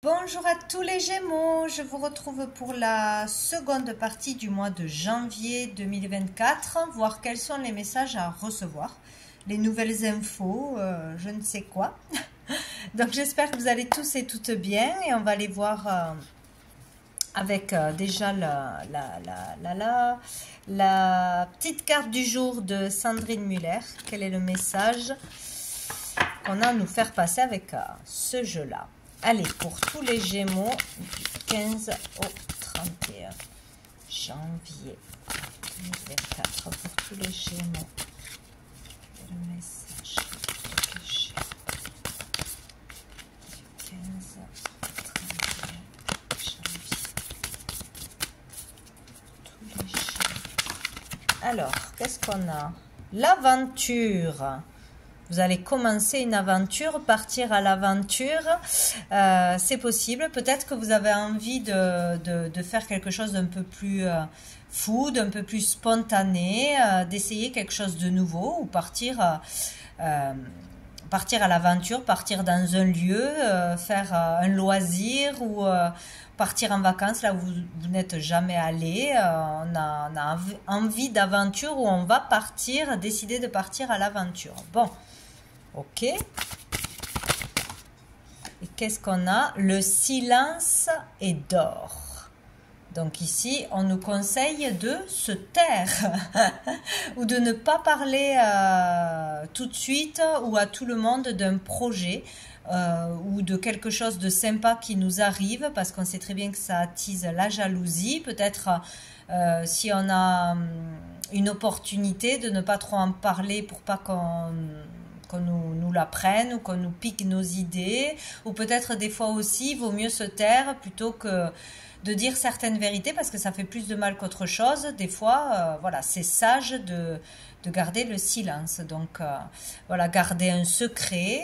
Bonjour à tous les Gémeaux, je vous retrouve pour la seconde partie du mois de janvier 2024, voir quels sont les messages à recevoir, les nouvelles infos, je ne sais quoi. Donc j'espère que vous allez tous et toutes bien et on va aller voir avec déjà la petite carte du jour de Sandrine Muller. Quel est le message qu'on a à nous faire passer avec ce jeu-là? Allez, pour tous les Gémeaux, du 15 au 31 janvier 2024, pour tous les Gémeaux, le message pour les Gémeaux, du 15 au 31 janvier, tous les Gémeaux. Alors, qu'est-ce qu'on a? L'aventure. Vous allez commencer une aventure, partir à l'aventure, c'est possible. Peut-être que vous avez envie de faire quelque chose d'un peu plus fou, d'un peu plus spontané, d'essayer quelque chose de nouveau ou partir à l'aventure, partir dans un lieu, faire un loisir ou partir en vacances là où vous n'êtes jamais allé. On a envie d'aventure où on va partir, décider de partir à l'aventure. Bon. Ok. Et qu'est-ce qu'on a? Le silence est d'or. Donc ici, on nous conseille de se taire ou de ne pas parler tout de suite ou à tout le monde d'un projet ou de quelque chose de sympa qui nous arrive parce qu'on sait très bien que ça attise la jalousie. Peut-être si on a une opportunité de ne pas trop en parler pour pas qu'on nous la prenne ou qu'on nous pique nos idées, ou peut-être des fois aussi, il vaut mieux se taire plutôt que de dire certaines vérités parce que ça fait plus de mal qu'autre chose. Des fois, voilà, c'est sage de garder le silence. Donc, voilà, garder un secret,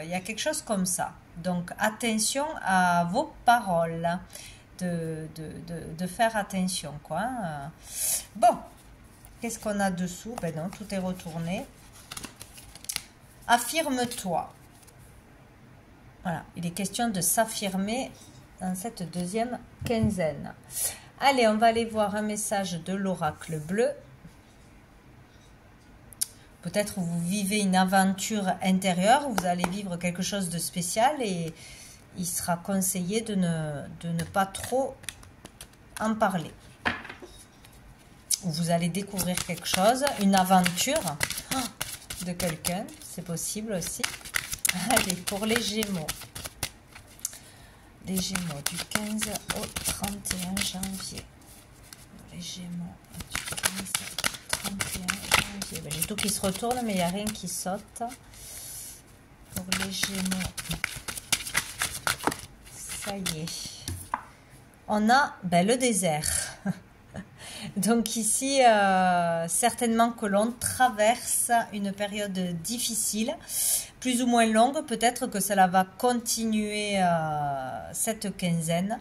il y a quelque chose comme ça. Donc, attention à vos paroles, de faire attention, quoi. Bon, qu'est-ce qu'on a dessous? Ben non, tout est retourné. Affirme-toi. Voilà, il est question de s'affirmer dans cette deuxième quinzaine. Allez, on va aller voir un message de l'oracle bleu. Peut-être vous vivez une aventure intérieure, vous allez vivre quelque chose de spécial et il sera conseillé de ne pas trop en parler. Ou vous allez découvrir quelque chose, une aventure de quelqu'un, c'est possible aussi. Allez, pour les Gémeaux. Les Gémeaux du 15 au 31 janvier. Les Gémeaux du 15 au 31 janvier. Ben, j'ai tout qui se retourne, mais il n'y a rien qui saute. Pour les Gémeaux. Ça y est. On a le désert. Donc ici, certainement que l'on traverse une période difficile, plus ou moins longue. Peut-être que cela va continuer cette quinzaine.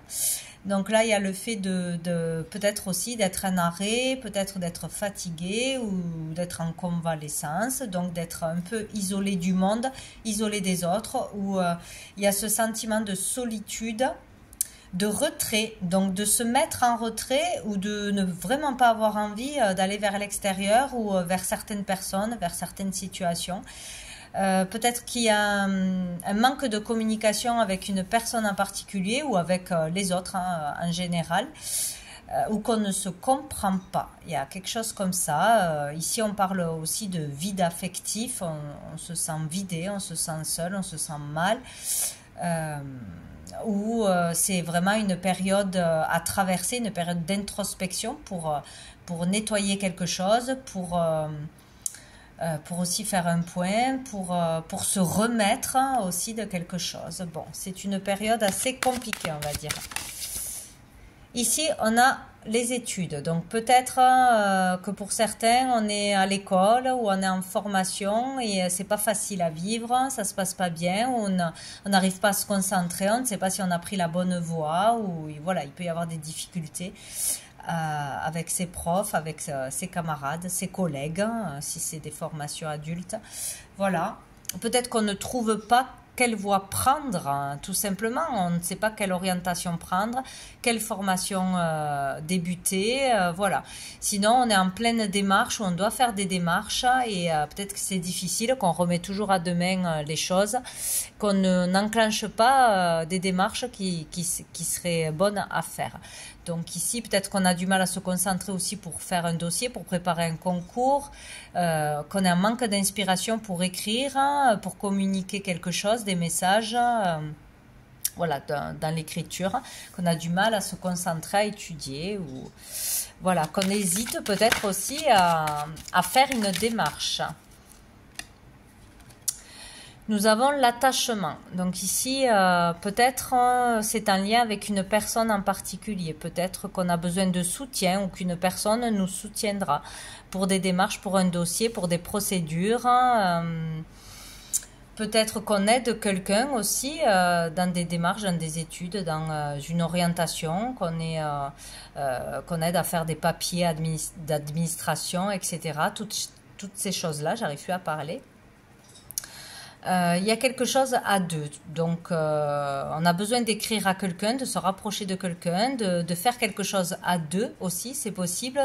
Donc là, il y a le fait de peut-être aussi d'être en arrêt, peut-être d'être fatigué ou d'être en convalescence. Donc d'être un peu isolé du monde, isolé des autres, où il y a ce sentiment de solitude, de retrait, donc de se mettre en retrait ou de ne vraiment pas avoir envie d'aller vers l'extérieur ou vers certaines personnes, vers certaines situations. Peut-être qu'il y a un manque de communication avec une personne en particulier ou avec les autres en général, ou qu'on ne se comprend pas. Il y a quelque chose comme ça. Ici, on parle aussi de vide affectif. On se sent vidé, on se sent seul, on se sent mal. Où c'est vraiment une période à traverser, une période d'introspection pour nettoyer quelque chose, pour aussi faire un point, pour se remettre aussi de quelque chose. Bon, c'est une période assez compliquée, on va dire. Ici, on a les études. Donc, peut-être que pour certains, on est à l'école ou on est en formation et c'est pas facile à vivre, ça se passe pas bien, on n'arrive pas à se concentrer, on ne sait pas si on a pris la bonne voie ou voilà, il peut y avoir des difficultés avec ses profs, avec ses camarades, ses collègues, si c'est des formations adultes. Voilà. Peut-être qu'on ne trouve pas quelle voie prendre, hein, tout simplement. On ne sait pas quelle orientation prendre, quelle formation débuter, voilà. Sinon, on est en pleine démarche où on doit faire des démarches et peut-être que c'est difficile, qu'on remet toujours à demain les choses, qu'on n'enclenche pas des démarches qui seraient bonnes à faire. Donc ici, peut-être qu'on a du mal à se concentrer aussi pour faire un dossier, pour préparer un concours, qu'on a un manque d'inspiration pour écrire, pour communiquer quelque chose, des messages, voilà, dans l'écriture, qu'on a du mal à se concentrer, à étudier, ou voilà, qu'on hésite peut-être aussi à faire une démarche. Nous avons l'attachement. Donc ici, peut-être c'est en lien avec une personne en particulier. Peut-être qu'on a besoin de soutien ou qu'une personne nous soutiendra pour des démarches, pour un dossier, pour des procédures. Peut-être qu'on aide quelqu'un aussi dans des démarches, dans des études, dans une orientation, qu'on aide à faire des papiers d'administration, etc. Toutes ces choses-là, j'arrive plus à parler. Il y a quelque chose à deux, donc on a besoin d'écrire à quelqu'un, de se rapprocher de quelqu'un, de faire quelque chose à deux aussi, c'est possible,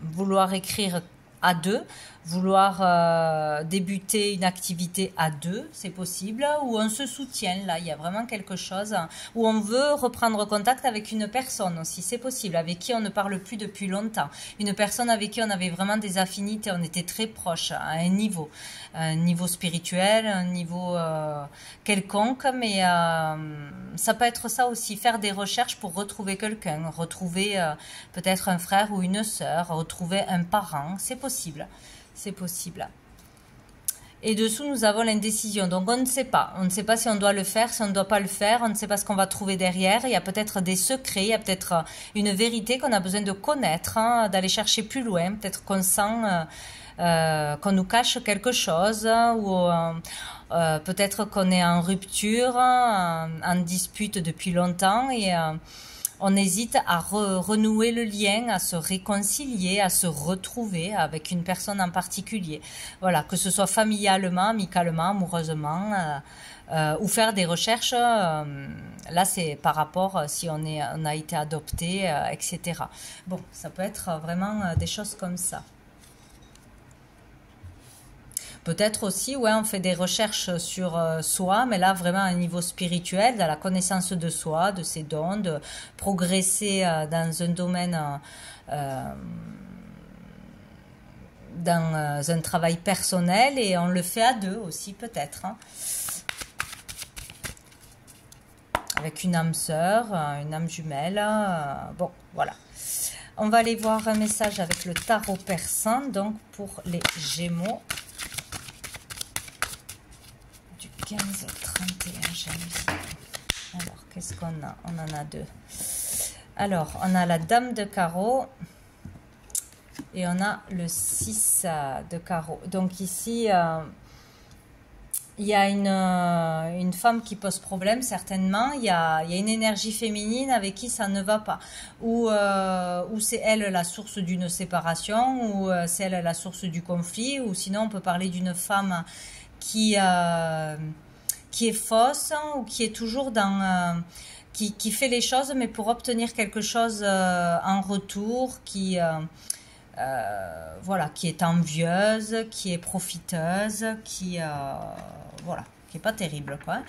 vouloir écrire à deux, vouloir débuter une activité à deux, c'est possible, ou on se soutient, là, il y a vraiment quelque chose, où on veut reprendre contact avec une personne aussi, c'est possible, avec qui on ne parle plus depuis longtemps, une personne avec qui on avait vraiment des affinités, on était très proches à un niveau spirituel, un niveau quelconque, mais ça peut être ça aussi, faire des recherches pour retrouver quelqu'un, retrouver peut-être un frère ou une sœur, retrouver un parent, c'est possible. C'est possible. Et dessous, nous avons l'indécision. Donc, on ne sait pas. On ne sait pas si on doit le faire, si on ne doit pas le faire. On ne sait pas ce qu'on va trouver derrière. Il y a peut-être des secrets, il y a peut-être une vérité qu'on a besoin de connaître, hein, d'aller chercher plus loin. Peut-être qu'on sent qu'on nous cache quelque chose ou peut-être qu'on est en rupture, en dispute depuis longtemps et on hésite à renouer le lien, à se réconcilier, à se retrouver avec une personne en particulier. Voilà, que ce soit familialement, amicalement, amoureusement, ou faire des recherches. Là, c'est par rapport si on a été adopté, etc. Bon, ça peut être vraiment des choses comme ça. Peut-être aussi, ouais, on fait des recherches sur soi, mais là, vraiment à un niveau spirituel, dans la connaissance de soi, de ses dons, de progresser dans un domaine, dans un travail personnel, et on le fait à deux aussi, peut-être. Hein. Avec une âme sœur, une âme jumelle. Bon, voilà. On va aller voir un message avec le tarot persan, donc pour les Gémeaux. 15, 31 janvier. Alors, qu'est-ce qu'on a? On en a deux. Alors, on a la dame de carreau et on a le 6 de carreau. Donc ici, il y a une femme qui pose problème, certainement. Il y a une énergie féminine avec qui ça ne va pas. Ou c'est elle la source d'une séparation, ou c'est elle la source du conflit, ou sinon on peut parler d'une femme qui est fausse, hein, ou qui est toujours dans qui fait les choses mais pour obtenir quelque chose en retour, voilà, qui est envieuse, qui est profiteuse, voilà, qui est pas terrible, quoi.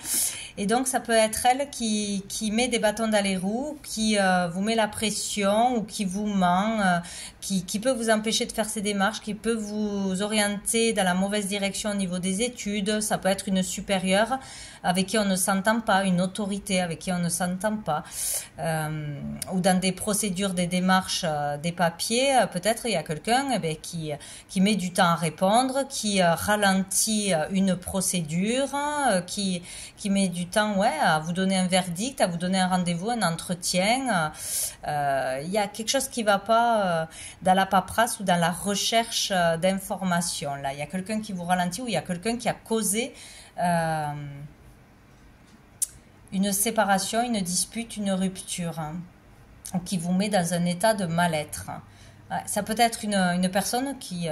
Et donc ça peut être elle qui met des bâtons dans les roues, qui vous met la pression ou qui vous ment, qui peut vous empêcher de faire ces démarches, qui peut vous orienter dans la mauvaise direction au niveau des études. Ça peut être une supérieure avec qui on ne s'entend pas, une autorité avec qui on ne s'entend pas, ou dans des procédures, des démarches, des papiers, peut-être il y a quelqu'un qui met du temps à répondre, qui ralentit une procédure, qui met du temps, ouais, à vous donner un verdict, à vous donner un rendez-vous, un entretien. Il y a quelque chose qui ne va pas dans la paperasse ou dans la recherche d'informations. Là, il y a quelqu'un qui vous ralentit ou il y a quelqu'un qui a causé une séparation, une dispute, une rupture, hein, qui vous met dans un état de mal-être. Ouais, ça peut être une personne qui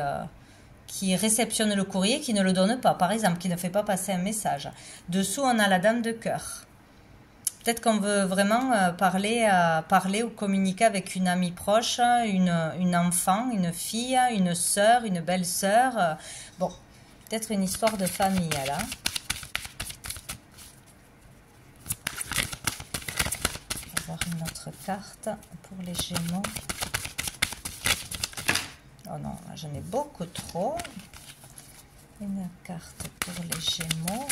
qui réceptionne le courrier, qui ne le donne pas, par exemple, qui ne fait pas passer un message. Dessous, on a la dame de cœur. Peut-être qu'on veut vraiment parler ou communiquer avec une amie proche, une enfant, une fille, une sœur, une belle-sœur. Bon, peut-être une histoire de famille, là. On va voir une autre carte pour les Gémeaux. Oh non, là, j'en ai beaucoup trop. Une carte pour les Gémeaux.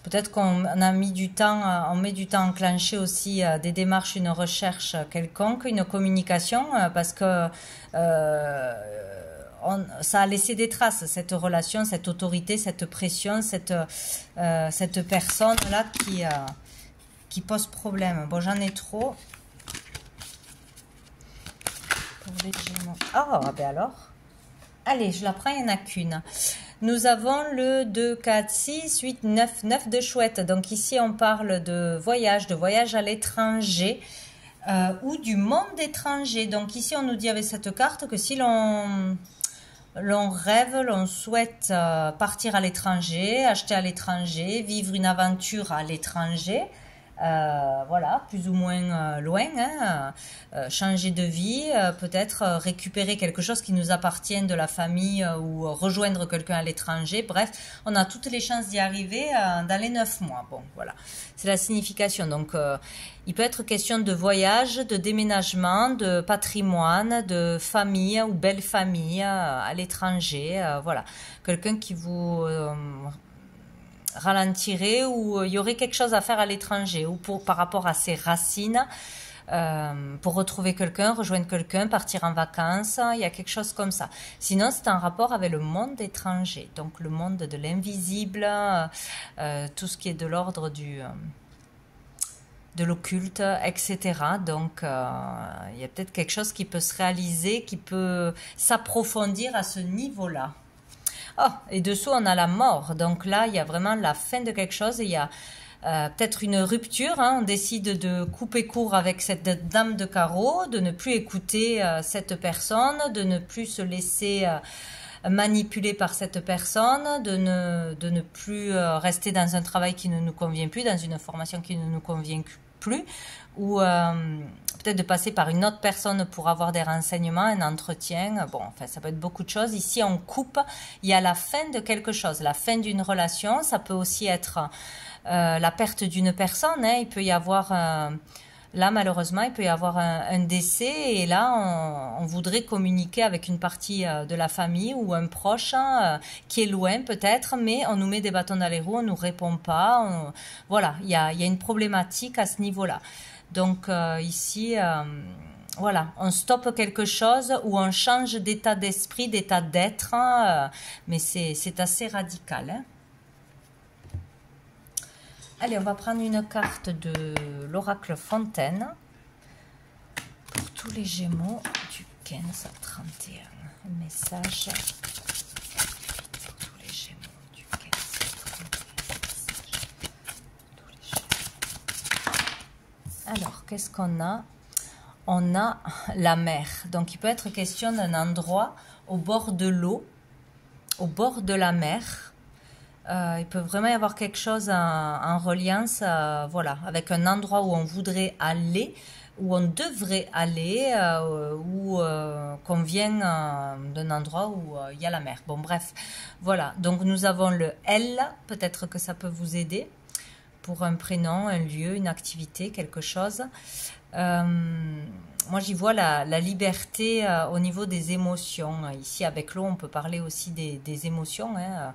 Peut-être qu'on a mis du temps, on met du temps à enclencher aussi des démarches, une recherche quelconque, une communication, parce que ça a laissé des traces, cette relation, cette autorité, cette pression, cette personne-là qui pose problème. Bon, j'en ai trop. Pour les Gémeaux. Oh, ben alors. Allez, je la prends, il n'y en a qu'une. Nous avons le 2, 4, 6, 8, 9, 9 de chouette. Donc ici, on parle de voyage à l'étranger ou du monde étranger. Donc ici, on nous dit avec cette carte que si l'on rêve, l'on souhaite partir à l'étranger, acheter à l'étranger, vivre une aventure à l'étranger, voilà, plus ou moins loin, hein, changer de vie, peut-être récupérer quelque chose qui nous appartient de la famille ou rejoindre quelqu'un à l'étranger. Bref, on a toutes les chances d'y arriver dans les 9 mois. Bon, voilà, c'est la signification. Donc, il peut être question de voyage, de déménagement, de patrimoine, de famille ou belle famille à l'étranger. Voilà, quelqu'un qui vous ralentirait ou il y aurait quelque chose à faire à l'étranger ou par rapport à ses racines pour retrouver quelqu'un, rejoindre quelqu'un, partir en vacances, il y a quelque chose comme ça. Sinon, c'est en rapport avec le monde étranger, donc le monde de l'invisible, tout ce qui est de l'ordre de l'occulte, etc. Donc, il y a peut-être quelque chose qui peut se réaliser, qui peut s'approfondir à ce niveau-là. Oh, et dessous, on a la mort. Donc là, il y a vraiment la fin de quelque chose. Il y a peut-être une rupture. Hein. On décide de couper court avec cette dame de carreau, de ne plus écouter cette personne, de ne plus se laisser manipuler par cette personne, de ne plus rester dans un travail qui ne nous convient plus, dans une formation qui ne nous convient plus, ou peut-être de passer par une autre personne pour avoir des renseignements, un entretien. Bon, enfin, ça peut être beaucoup de choses. Ici, on coupe. Il y a la fin de quelque chose, la fin d'une relation. Ça peut aussi être la perte d'une personne. Hein. Il peut y avoir, là, malheureusement, il peut y avoir un décès. Et là, on voudrait communiquer avec une partie de la famille ou un proche qui est loin peut-être, mais on nous met des bâtons dans les roues, on nous répond pas. Voilà, il y a une problématique à ce niveau-là. Donc ici, voilà, on stoppe quelque chose ou on change d'état d'esprit, d'état d'être, mais c'est assez radical. Hein. Allez, on va prendre une carte de l'oracle Fontaine pour tous les Gémeaux du 15 à 31. Un message pour tous les Gémeaux du 15 à 31. Alors, qu'est-ce qu'on a? On a la mer. Donc, il peut être question d'un endroit au bord de l'eau, au bord de la mer. Il peut vraiment y avoir quelque chose en reliance voilà, avec un endroit où on voudrait aller, où on devrait aller, ou qu'on vient d'un endroit où il y a la mer. Bon, bref, voilà. Donc, nous avons le L. Peut-être que ça peut vous aider pour un prénom, un lieu, une activité, quelque chose. Moi, j'y vois la liberté au niveau des émotions. Ici, avec l'eau, on peut parler aussi des émotions, hein,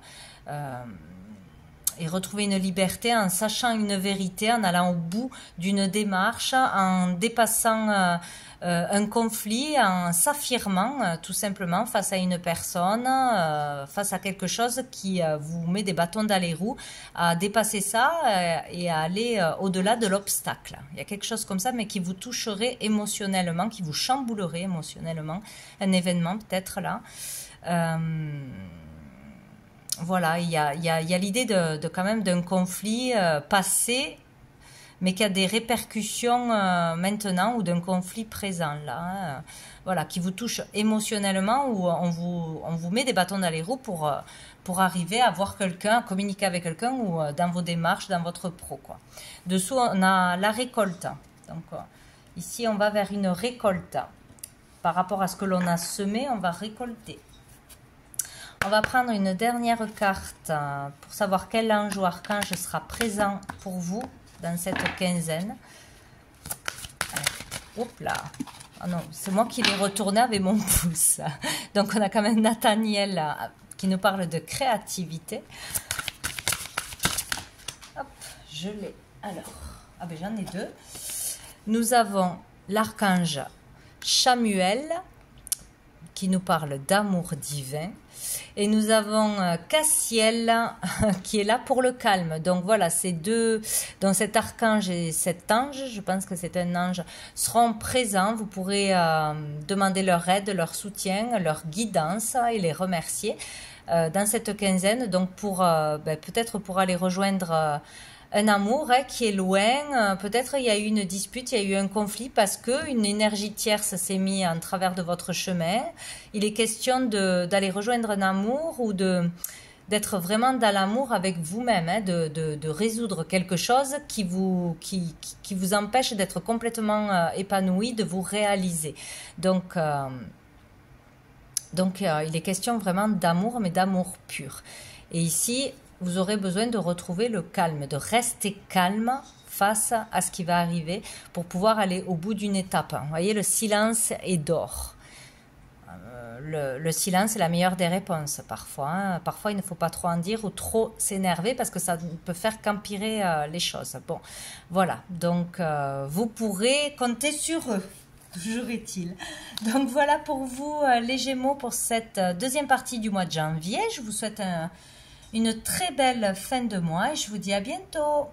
et retrouver une liberté en sachant une vérité, en allant au bout d'une démarche, en dépassant un conflit, en s'affirmant tout simplement face à une personne, face à quelque chose qui vous met des bâtons dans les roues, à dépasser ça et à aller au-delà de l'obstacle. Il y a quelque chose comme ça, mais qui vous toucherait émotionnellement, qui vous chamboulerait émotionnellement, un événement peut-être là. voilà, il y a l'idée de quand même d'un conflit passé, mais qui a des répercussions maintenant, ou d'un conflit présent là, hein, voilà, qui vous touche émotionnellement, où on vous met des bâtons dans les roues pour arriver à voir quelqu'un, à communiquer avec quelqu'un, ou dans vos démarches, dans votre pro, quoi. Dessous, on a la récolte. Donc ici, on va vers une récolte. Par rapport à ce que l'on a semé, on va récolter. On va prendre une dernière carte pour savoir quel ange ou archange sera présent pour vous dans cette quinzaine. Hop là. Ah non, c'est moi qui l'ai retourné avec mon pouce. Donc on a quand même Nathaniel qui nous parle de créativité. Hop, je l'ai. Alors, ah ben j'en ai deux. Nous avons l'archange Chamuel qui nous parle d'amour divin. Et nous avons Cassiel qui est là pour le calme. Donc voilà, ces deux, donc cet archange et cet ange, je pense que c'est un ange, seront présents. Vous pourrez demander leur aide, leur soutien, leur guidance et les remercier dans cette quinzaine. Donc pour peut-être pour aller rejoindre un amour qui est loin, peut-être il y a eu une dispute, il y a eu un conflit parce que une énergie tierce s'est mise en travers de votre chemin. Il est question d'aller rejoindre un amour ou d'être vraiment dans l'amour avec vous-même, hein, de résoudre quelque chose qui vous empêche d'être complètement épanoui, de vous réaliser. Donc il est question vraiment d'amour, mais d'amour pur. Et ici, vous aurez besoin de retrouver le calme, de rester calme face à ce qui va arriver pour pouvoir aller au bout d'une étape. Vous voyez, le silence est d'or. Le silence est la meilleure des réponses parfois. Hein. Parfois, il ne faut pas trop en dire ou trop s'énerver parce que ça ne peut faire qu'empirer les choses. Bon, voilà. Donc, vous pourrez compter sur eux. Toujours est-il. Donc, voilà pour vous, les Gémeaux, pour cette deuxième partie du mois de janvier. Je vous souhaite une très belle fin de mois et je vous dis à bientôt.